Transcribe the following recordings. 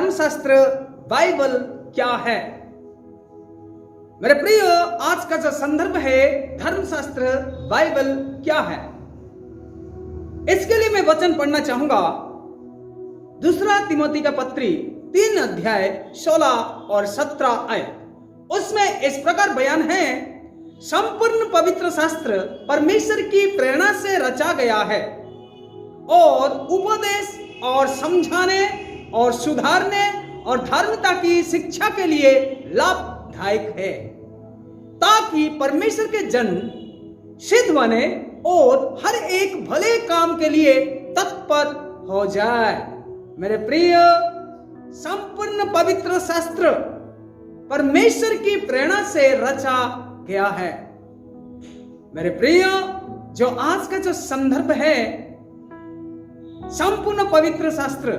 धर्मशास्त्र बाइबल क्या है। मेरे प्रिय, आज का जो संदर्भ है धर्मशास्त्र बाइबल क्या है, इसके लिए मैं वचन पढ़ना चाहूंगा। दूसरा तिमोथी का पत्री 3 अध्याय 16 और 17 आयत। उसमें इस प्रकार बयान है, संपूर्ण पवित्र शास्त्र परमेश्वर की प्रेरणा से रचा गया है और उपदेश और समझाने और सुधारने और धार्मिकता की शिक्षा के लिए लाभदायक है, ताकि परमेश्वर के जन सिद्ध बने और हर एक भले काम के लिए तत्पर हो जाए। मेरे प्रिय, संपूर्ण पवित्र शास्त्र परमेश्वर की प्रेरणा से रचा गया है। मेरे प्रिय, जो आज का जो संदर्भ है, संपूर्ण पवित्र शास्त्र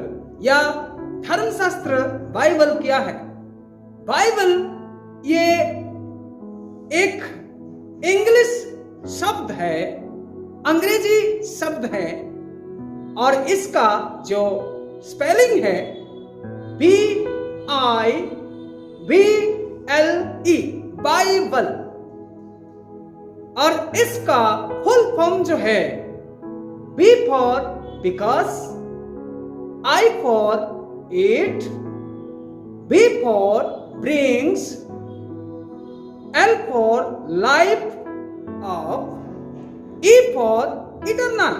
या धर्मशास्त्र बाइबल क्या है। बाइबल ये एक इंग्लिश शब्द है, अंग्रेजी शब्द है, और इसका जो स्पेलिंग है BIBLE बाइबल, और इसका फुल फॉर्म जो है B for because, I for it, B for brings, L for life of, E for eternal,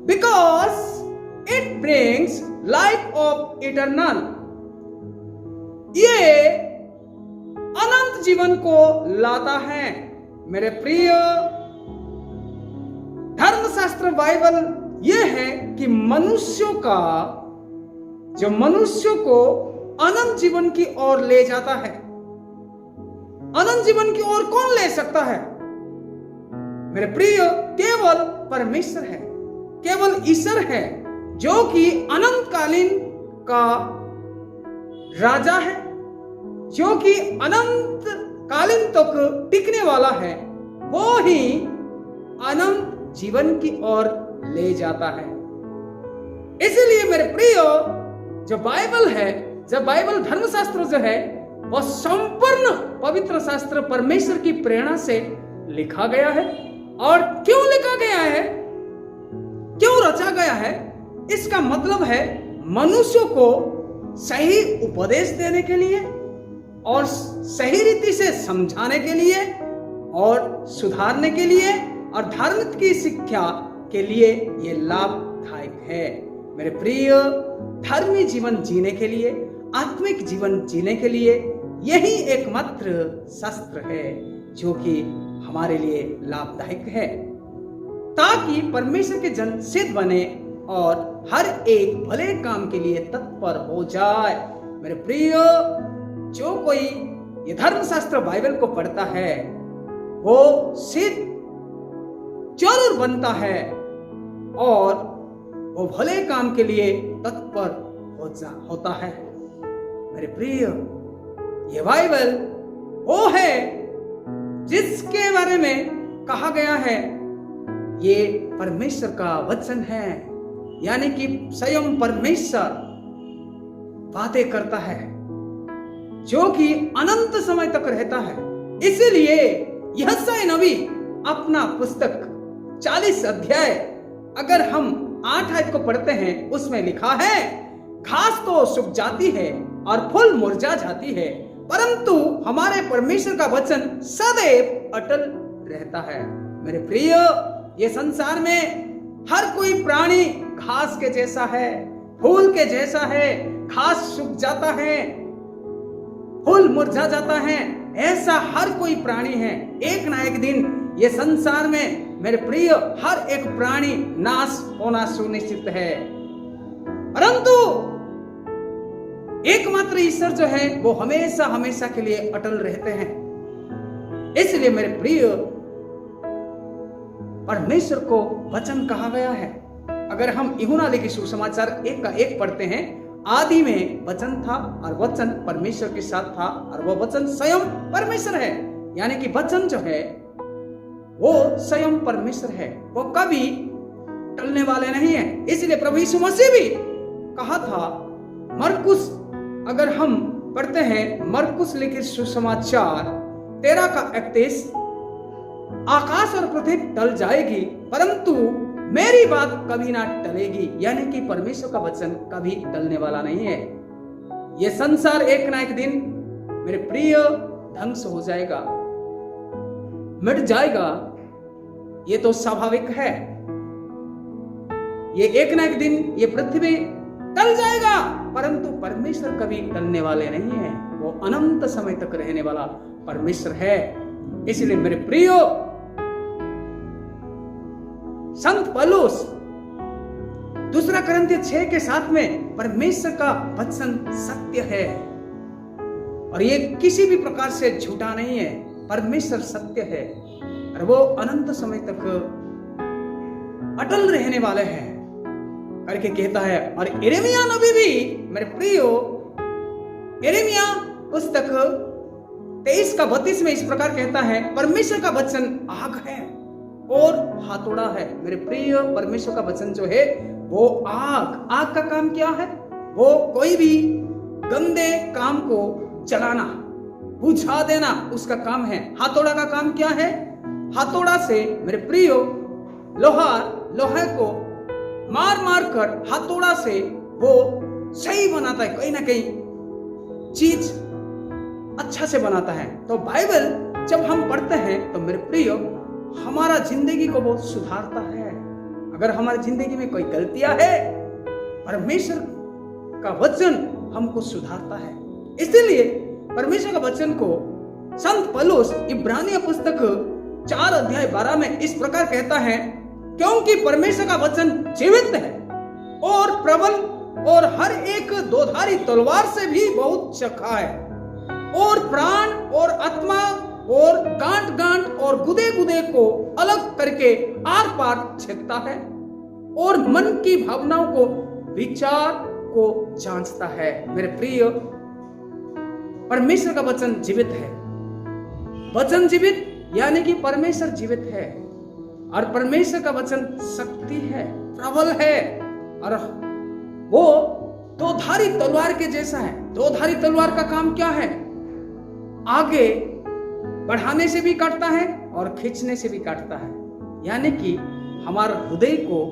because it brings life of eternal. ये अनंत जीवन को लाता है। मेरे प्रिय, धर्मशास्त्र बाइबल यह है कि मनुष्यों को अनंत जीवन की ओर ले जाता है। अनंत जीवन की ओर कौन ले सकता है? मेरे प्रिय, केवल परमेश्वर है, केवल ईश्वर है, जो कि अनंत कालीन का राजा है, जो कि अनंत कालीन तक टिकने वाला है। वो ही अनंत जीवन की ओर ले जाता है। इसीलिए मेरे प्रिय, जो बाइबल है, जब बाइबल धर्मशास्त्र जो है, वह संपूर्ण पवित्र शास्त्र परमेश्वर की प्रेरणा से लिखा गया है। और क्यों लिखा गया है, क्यों रचा गया है? इसका मतलब है मनुष्यों को सही उपदेश देने के लिए और सही रीति से समझाने के लिए और सुधारने के लिए और धार्मिक की शिक्षा के लिए यह लाभदायक है। मेरे प्रिय, धर्मी जीवन जीने के लिए, आत्मिक जीवन जीने के लिए यही एकमात्र शास्त्र है जो कि हमारे लिए लाभदायक है, ताकि परमेश्वर के जन सिद्ध बने और हर एक भले काम के लिए तत्पर हो जाए। मेरे प्रिय, जो कोई ये धर्मशास्त्र बाइबल को पढ़ता है, वो सिद्ध जरूर बनता है और वो भले काम के लिए तत्पर होता है। मेरे प्रिय, ये बाइबल वो है जिसके बारे में कहा गया है ये परमेश्वर का वचन है, यानी कि स्वयं परमेश्वर बातें करता है, जो कि अनंत समय तक रहता है। इसीलिए यशायाह नबी अपना पुस्तक 40 अध्याय अगर हम 8 आयत को पढ़ते हैं, उसमें लिखा है, घास तो सूख जाती है और फूल मुरझा जाती है, परंतु हमारे परमेश्वर का वचन सदैव अटल रहता है। मेरे प्रिय, ये संसार में हर कोई प्राणी घास के जैसा है, फूल के जैसा है। घास सूख जाता है, फूल मुरझा जाता है, ऐसा हर कोई प्राणी है। एक ना एक दिन ये संसार में मेरे प्रिय हर एक प्राणी नाश होना सुनिश्चित है, परंतु एकमात्र ईश्वर जो है वो हमेशा हमेशा के लिए अटल रहते हैं। इसलिए मेरे प्रिय, परमेश्वर को वचन कहा गया है। अगर हम यूहन्ना लिखे सुसमाचार 1 का 1 पढ़ते हैं, आदि में वचन था और वचन परमेश्वर के साथ था और वह वचन स्वयं परमेश्वर है। यानी कि वचन जो है वो स्वयं परमेश्वर है, वो कभी टलने वाले नहीं है। इसलिए प्रभु यीशु मसीह भी कहा था, मरकुस, अगर हम पढ़ते हैं मरकुस लिखित सुसमाचार 13:31, आकाश और पृथ्वी टल जाएगी परंतु मेरी बात कभी ना टलेगी। यानी कि परमेश्वर का वचन कभी टलने वाला नहीं है। यह संसार एक ना एक दिन मेरे प्रिय ध्वंस हो जाएगा, मिट जाएगा, ये तो स्वाभाविक है। ये एक ना एक दिन ये पृथ्वी टल जाएगा, परंतु परमेश्वर कभी टलने वाले नहीं है। वो अनंत समय तक रहने वाला परमेश्वर है। इसलिए मेरे प्रियो, संत पौलुस 2 कुरिन्थियों 6:7 में परमेश्वर का वचन सत्य है और ये किसी भी प्रकार से झूठा नहीं है। परमेश्वर सत्य है और वो अनंत समय तक अटल रहने वाले हैं करके कहता है। और यिर्मयाह नबी भी मेरे प्रियो, यिर्मयाह पुस्तक 23:32 में इस प्रकार कहता है, परमेश्वर का वचन आग है और हाथोड़ा है। मेरे प्रिय, परमेश्वर का वचन जो है वो आग का काम क्या है? वो कोई भी गंदे काम को जलाना, बुझा देना, उसका काम है। हाथोड़ा का काम क्या है? हाथोड़ा से मेरे प्रियो लोहे को मार मार कर हाथोड़ा से वो सही बनाता है, कहीं ना कहीं चीज अच्छा से बनाता है। तो बाइबल जब हम पढ़ते हैं तो मेरे प्रियो हमारा जिंदगी को वो सुधारता है। अगर हमारी जिंदगी में कोई गलतियां है, परमेश्वर का वचन हमको सुधारता है। इसलिए परमेश्वर का वचन को संत पौलुस इब्रानियों पुस्तक 4:12 में इस प्रकार कहता है, क्योंकि परमेश्वर का वचन जीवित है और प्रबल और हर एक दोधारी तलवार से भी बहुत चक्खा है और प्राण और आत्मा और गांठ गांठ और गुदे गुदे को अलग करके आर पार छेदता है और मन की भावनाओं को, विचार को जांचता है। मेरे प्रिय, परमेश्वर का वचन जीवित है। वचन जीवित यानी कि परमेश्वर जीवित है और परमेश्वर का वचन शक्ति है, प्रबल है और वो दोधारी तलवार के जैसा है। दोधारी तलवार का काम क्या है? आगे बढ़ाने से भी काटता है और खींचने से भी काटता है। यानी कि हमारे हृदय को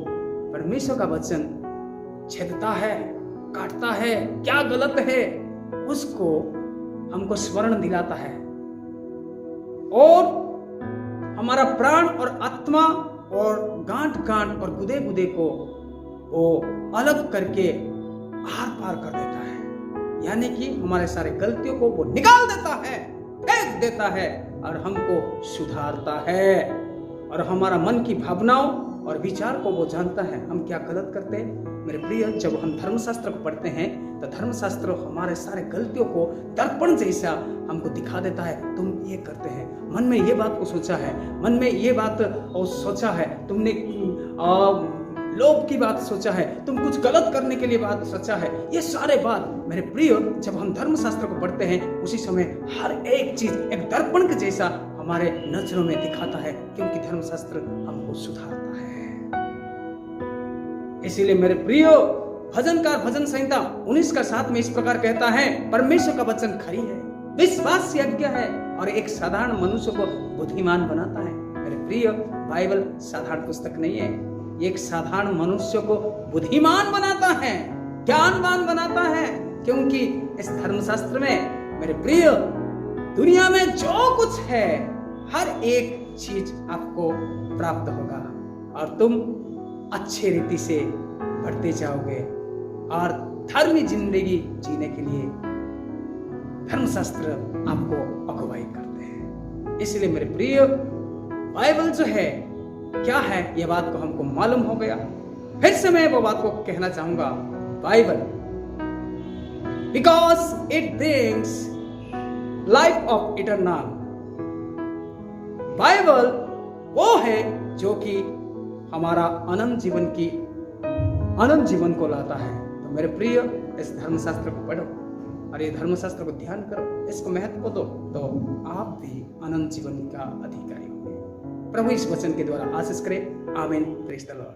परमेश्वर का वचन छेदता है, काटता है, क्या गलत है उसको हमको स्मरण दिलाता है और हमारा प्राण और आत्मा और गांठ गांठ और गुदे गुदे को वो अलग करके आर पार कर देता है। यानी कि हमारे सारे गलतियों को वो निकाल देता है, फेंक देता है और हमको सुधारता है और हमारा मन की भावनाओं और विचार को वो जानता है, हम क्या गलत करते हैं। मेरे प्रिय, जब हम धर्मशास्त्र को पढ़ते हैं तो धर्मशास्त्र हमारे सारे गलतियों को दर्पण जैसा हमको दिखा देता है। तुम ये करते हैं, मन में ये बात को सोचा है, मन में ये बात और सोचा है, तुमने लोभ की बात सोचा है, तुम कुछ गलत करने के लिए बात सोचा है। ये सारे बात मेरे प्रिय, जब हम धर्मशास्त्र को पढ़ते हैं उसी समय हर एक चीज एक दर्पण के जैसा हमारे नजरों में दिखाता है, क्योंकि धर्मशास्त्र हमको सुधारता है। इसीलिए मेरे प्रियो, भजनकार भजन संहिता 19:7 में इस प्रकार कहता है, परमेश्वर का वचन खरी है, विश्वास योग्य है और एक साधारण मनुष्य को बुद्धिमान बनाता है। मेरे प्रिय, बाइबल साधारण पुस्तक नहीं है, एक साधारण मनुष्य को बुद्धिमान बनाता है, ज्ञानवान बनाता है, क्योंकि इस धर्मशास्त्र में मेरे प्रिय दुनिया में जो कुछ है हर एक चीज आपको प्राप्त होगा और तुम अच्छे रीति से बढ़ते जाओगे और धर्मी जिंदगी जीने के लिए धर्मशास्त्र आपको अगुवाई करते हैं। इसलिए मेरे प्रिय, बाइबल जो है क्या है ये बात को हमको मालूम हो गया। फिर से मैं वो बात को कहना चाहूंगा, Bible because it brings life of eternal. Bible वो है जो कि हमारा अनंत जीवन को लाता है। तो मेरे प्रिय, इस धर्मशास्त्र को पढ़ो और ये धर्मशास्त्र को ध्यान करो, इसको महत्व को दो, तो आप भी अनंत जीवन का अधिकारी होंगे। प्रभु इस वचन के द्वारा आशीष करे। आमीन। Praise the Lord.